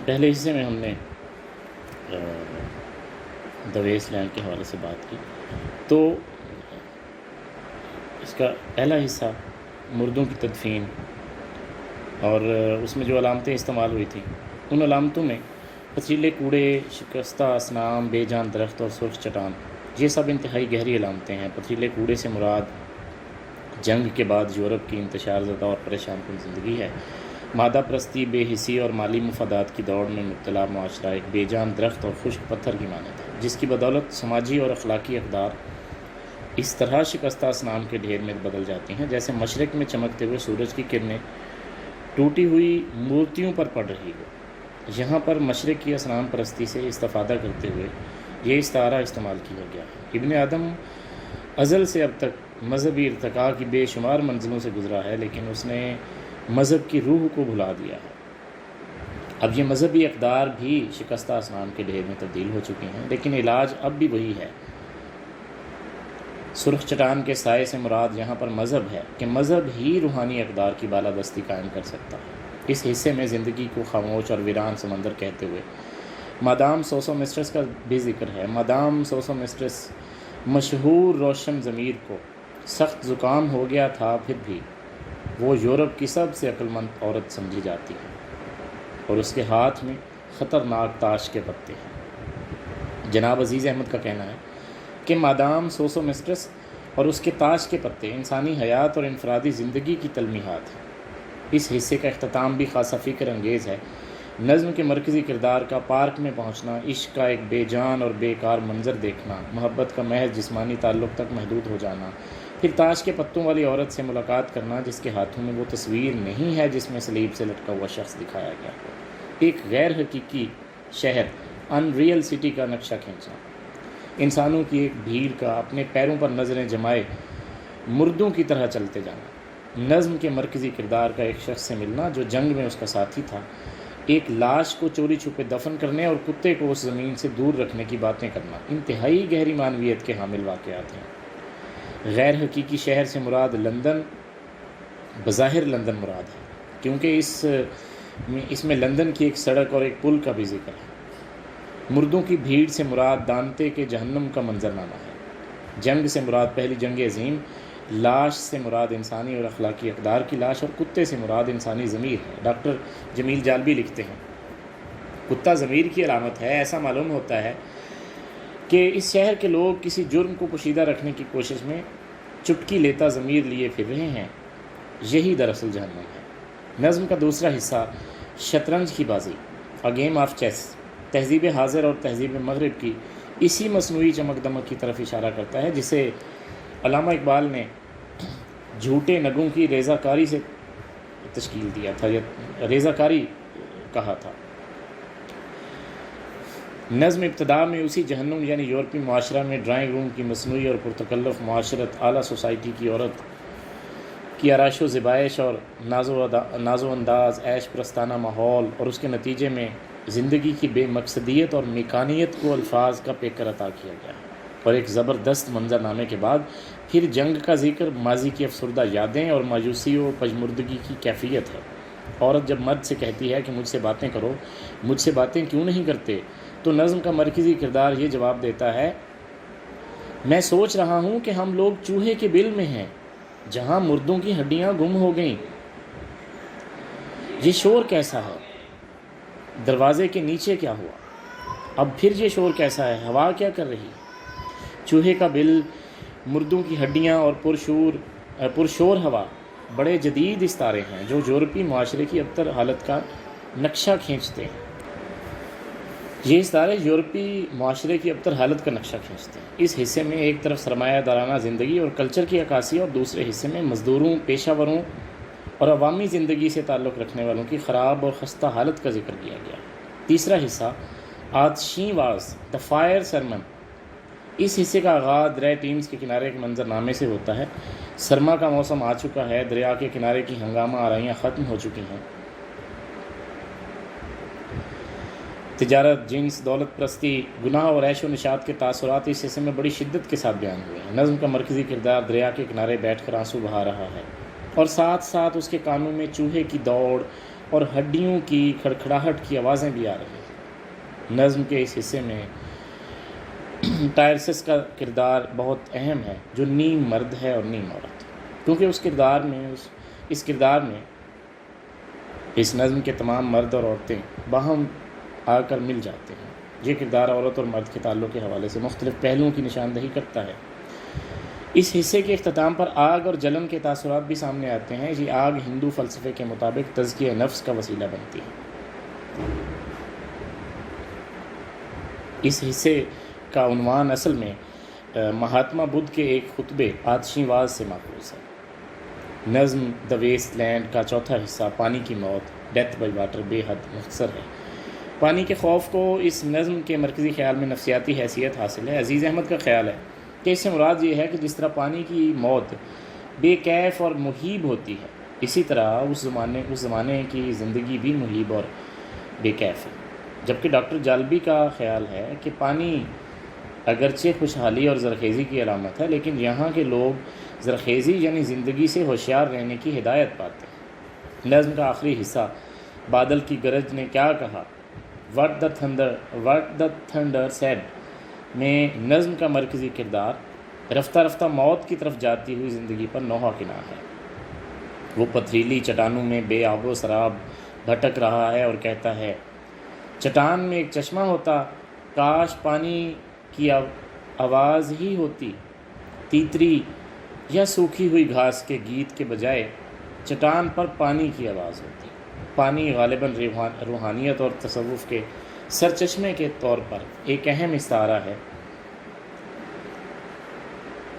پہلے حصے میں ہم نے دا ویسٹ لینڈ کے حوالے سے بات کی، تو اس کا پہلا حصہ مردوں کی تدفین اور اس میں جو علامتیں استعمال ہوئی تھیں، ان علامتوں میں پتھریلے کوڑے، شکستہ اصنام، بے جان درخت اور سرخ چٹان، یہ سب انتہائی گہری علامتیں ہیں۔ پتھریلے کوڑے سے مراد جنگ کے بعد یورپ کی انتشار زدہ اور پریشان کن زندگی ہے۔ مادہ پرستی، بے حسی اور مالی مفادات کی دوڑ میں مبتلا معاشرہ ایک بے جان درخت اور خشک پتھر کی مانند ہے، جس کی بدولت سماجی اور اخلاقی اقدار اس طرح شکستہ اصنام کے ڈھیر میں بدل جاتی ہیں جیسے مشرق میں چمکتے ہوئے سورج کی کرنیں ٹوٹی ہوئی مورتیوں پر پڑ رہی ہو۔ یہاں پر مشرق کی اصنام پرستی سے استفادہ کرتے ہوئے یہ استعارہ استعمال کیا گیا ہے۔ ابن آدم ازل سے اب تک مذہبی ارتقاء کی بے شمار منزلوں سے گزرا ہے، لیکن اس نے مذہب کی روح کو بھلا دیا ہے۔ اب یہ مذہبی اقدار بھی شکستہ اصنام کے ڈھیر میں تبدیل ہو چکے ہیں، لیکن علاج اب بھی وہی ہے۔ سرخ چٹان کے سائے سے مراد یہاں پر مذہب ہے کہ مذہب ہی روحانی اقدار کی بالادستی قائم کر سکتا ہے۔ اس حصے میں زندگی کو خاموش اور ویران سمندر کہتے ہوئے مادام سوسومسٹرس کا بھی ذکر ہے۔ مادام سوسومسٹرس مشہور روشن ضمیر کو سخت زکام ہو گیا تھا، پھر بھی وہ یورپ کی سب سے عقل مند عورت سمجھی جاتی ہے، اور اس کے ہاتھ میں خطرناک تاش کے پتے ہیں۔ جناب عزیز احمد کا کہنا ہے کہ مادام سوسومسٹرس اور اس کے تاش کے پتے انسانی حیات اور انفرادی زندگی کی تلمیحات ہیں۔ اس حصے کا اختتام بھی خاصا فکر انگیز ہے۔ نظم کے مرکزی کردار کا پارک میں پہنچنا، عشق کا ایک بے جان اور بیکار منظر دیکھنا، محبت کا محض جسمانی تعلق تک محدود ہو جانا، پھر تاش کے پتوں والی عورت سے ملاقات کرنا جس کے ہاتھوں میں وہ تصویر نہیں ہے جس میں سلیب سے لٹکا ہوا شخص دکھایا گیا ہو، ایک غیر حقیقی شہر، ان ریئل سٹی کا نقشہ کھینچنا، انسانوں کی ایک بھیڑ کا اپنے پیروں پر نظریں جمائے مردوں کی طرح چلتے جانا، نظم کے مرکزی کردار کا ایک شخص سے ملنا جو جنگ میں اس کا ساتھی تھا، ایک لاش کو چوری چھپے دفن کرنے اور کتے کو اس زمین سے دور رکھنے کی باتیں کرنا، انتہائی گہری معنویت کے حامل واقعات ہیں۔ غیر حقیقی شہر سے مراد لندن، بظاہر لندن مراد ہے کیونکہ اس میں لندن کی ایک سڑک اور ایک پل کا بھی ذکر ہے۔ مردوں کی بھیڑ سے مراد دانتے کے جہنم کا منظرنامہ ہے۔ جنگ سے مراد پہلی جنگ عظیم، لاش سے مراد انسانی اور اخلاقی اقدار کی لاش، اور کتے سے مراد انسانی ضمیر ہے۔ ڈاکٹر جمیل جالبی لکھتے ہیں، کتا ضمیر کی علامت ہے۔ ایسا معلوم ہوتا ہے کہ اس شہر کے لوگ کسی جرم کو پوشیدہ رکھنے کی کوشش میں چٹکی لیتا ضمیر لیے پھر رہے ہیں، یہی دراصل جہنم ہے۔ نظم کا دوسرا حصہ شطرنج کی بازی، اے گیم آف چیس، تہذیب حاضر اور تہذیب مغرب کی اسی مصنوعی چمک دمک کی طرف اشارہ کرتا ہے جسے علامہ اقبال نے جھوٹے نگوں کی ریزہ کاری سے تشکیل دیا تھا یا ریزہ کاری کہا تھا۔ نظم ابتدا میں اسی جہنم یعنی یورپی معاشرہ میں ڈرائنگ روم کی مصنوعی اور پرتکلف معاشرت، اعلیٰ سوسائٹی کی عورت کی آرائش و زیبائش اور ناز و انداز، عیش پرستانہ ماحول، اور اس کے نتیجے میں زندگی کی بے مقصدیت اور میکانیت کو الفاظ کا پیکر عطا کیا گیا ہے۔ اور ایک زبردست منظرنامے کے بعد پھر جنگ کا ذکر، ماضی کی افسردہ یادیں اور مایوسی و پژمردگی کی کیفیت ہے۔ عورت جب مرد سے کہتی ہے کہ مجھ سے باتیں کرو، مجھ سے باتیں کیوں نہیں کرتے، تو نظم کا مرکزی کردار یہ جواب دیتا ہے، میں سوچ رہا ہوں کہ ہم لوگ چوہے کے بل میں ہیں جہاں مردوں کی ہڈیاں گم ہو گئیں۔ یہ شور کیسا ہے؟ دروازے کے نیچے کیا ہوا؟ اب پھر یہ شور کیسا ہے؟ ہوا کیا کر رہی؟ چوہے کا بل، مردوں کی ہڈیاں اور پرشور ہوا بڑے جدید استعارے ہیں جو یورپی معاشرے کی ابتر حالت کا نقشہ کھینچتے ہیں۔ یہ استعارے یورپی معاشرے کی ابتر حالت کا نقشہ کھینچتے ہیں۔ اس حصے میں ایک طرف سرمایہ دارانہ زندگی اور کلچر کی عکاسی، اور دوسرے حصے میں مزدوروں، پیشہ وروں اور عوامی زندگی سے تعلق رکھنے والوں کی خراب اور خستہ حالت کا ذکر کیا گیا۔ تیسرا حصہ آتشین واز، دا فائر سرمن۔ اس حصے کا آغاز دریا ٹیمز کے کنارے کے منظرنامے سے ہوتا ہے۔ سرما کا موسم آ چکا ہے، دریا کے کنارے کی ہنگامہ آرائیاں ختم ہو چکی ہیں۔ تجارت، جنس، دولت پرستی، گناہ اور عیش و نشاط کے تاثرات اس حصے میں بڑی شدت کے ساتھ بیان ہوئے ہیں۔ نظم کا مرکزی کردار دریا کے کنارے بیٹھ کر آنسو بہا رہا ہے، اور ساتھ ساتھ اس کے کانوں میں چوہے کی دوڑ، اور ہڈیوں کی کھڑکھڑاہٹ کی آوازیں بھی آ رہی ہیں۔ نظم کے اس حصے میں ٹائرسس کا کردار بہت اہم ہے، جو نیم مرد ہے اور نیم عورت، کیونکہ اس کردار میں اس نظم کے تمام مرد اور عورتیں باہم آ کر مل جاتے ہیں۔ یہ کردار عورت اور مرد کے تعلق کے حوالے سے مختلف پہلوؤں کی نشاندہی کرتا ہے۔ اس حصے کے اختتام پر آگ اور جلن کے تاثرات بھی سامنے آتے ہیں۔ یہ آگ ہندو فلسفے کے مطابق تزکیہ نفس کا وسیلہ بنتی ہے۔ اس حصے کا عنوان اصل میں مہاتما بدھ کے ایک خطبے آتشی واز سے ماخوذ ہے۔ نظم دی ویسٹ لینڈ کا چوتھا حصہ پانی کی موت، ڈیتھ بائی واٹر، بے حد مختصر ہے۔ پانی کے خوف کو اس نظم کے مرکزی خیال میں نفسیاتی حیثیت حاصل ہے۔ عزیز احمد کا خیال ہے کہ اس سے مراد یہ ہے کہ جس طرح پانی کی موت بے کیف اور مہیب ہوتی ہے، اسی طرح اس زمانے کی زندگی بھی مہیب اور بے کیف ہے۔ جبکہ ڈاکٹر جالبی کا خیال ہے کہ پانی اگرچہ خوشحالی اور زرخیزی کی علامت ہے، لیکن یہاں کے لوگ زرخیزی یعنی زندگی سے ہوشیار رہنے کی ہدایت پاتے ہیں۔ نظم کا آخری حصہ بادل کی گرج نے کیا کہا، واٹ دا تھنڈر سیڈ میں نظم کا مرکزی کردار رفتہ رفتہ موت کی طرف جاتی ہوئی زندگی پر نوحہ کناں ہے۔ وہ پتھریلی چٹانوں میں بے آب و سراب بھٹک رہا ہے اور کہتا ہے، چٹان میں ایک چشمہ ہوتا، کاش پانی کی آواز ہی ہوتی، تیتری یا سوکھی ہوئی گھاس کے گیت کے بجائے چٹان پر پانی کی آواز ہوتی۔ پانی غالباً روحانیت اور تصوف کے سرچشمے کے طور پر ایک اہم استعارہ ہے۔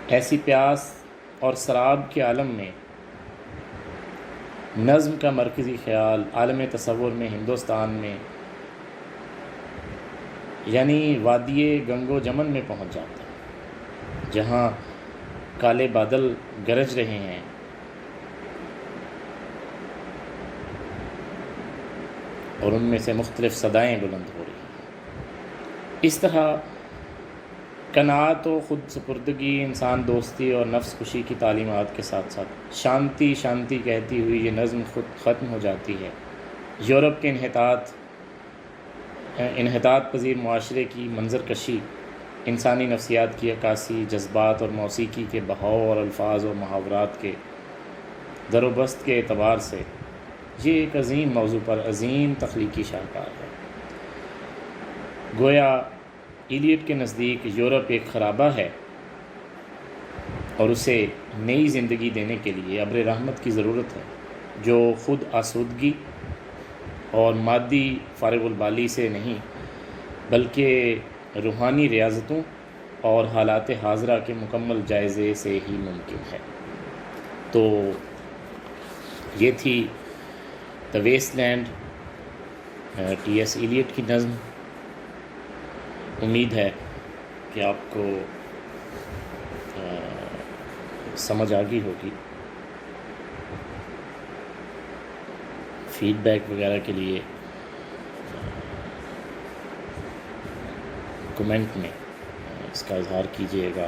ایسی پیاس اور سراب کے عالم میں نظم کا مرکزی خیال عالم تصور میں ہندوستان میں یعنی وادی گنگو جمن میں پہنچ جاتا ہے، جہاں کالے بادل گرج رہے ہیں اور ان میں سے مختلف صدائیں بلند ہو رہی ہیں۔ اس طرح قناعت و خود سپردگی، انسان دوستی اور نفس خوشی کی تعلیمات کے ساتھ ساتھ شانتی شانتی کہتی ہوئی یہ نظم خود ختم ہو جاتی ہے۔ یورپ کے انحطاط پذیر معاشرے کی منظر کشی، انسانی نفسیات کی عکاسی، جذبات اور موسیقی کے بہاؤ اور الفاظ و محاورات کے در و بست کے اعتبار سے یہ ایک عظیم موضوع پر عظیم تخلیقی شاہکار ہے۔ گویا ایلیٹ کے نزدیک یورپ ایک خرابہ ہے اور اسے نئی زندگی دینے کے لیے ابر رحمت کی ضرورت ہے، جو خود آسودگی اور مادی فارغ البالی سے نہیں بلکہ روحانی ریاضتوں اور حالات حاضرہ کے مکمل جائزے سے ہی ممکن ہے۔ تو یہ تھی the Waste Land, T S Eliot کی نظم۔ امید ہے کہ آپ کو سمجھ آ گئی ہوگی۔ فیڈ بیک وغیرہ کے لیے کمنٹ میں اس کا اظہار کیجیے گا۔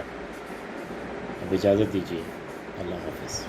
اب اجازت دیجیے، اللہ حافظ۔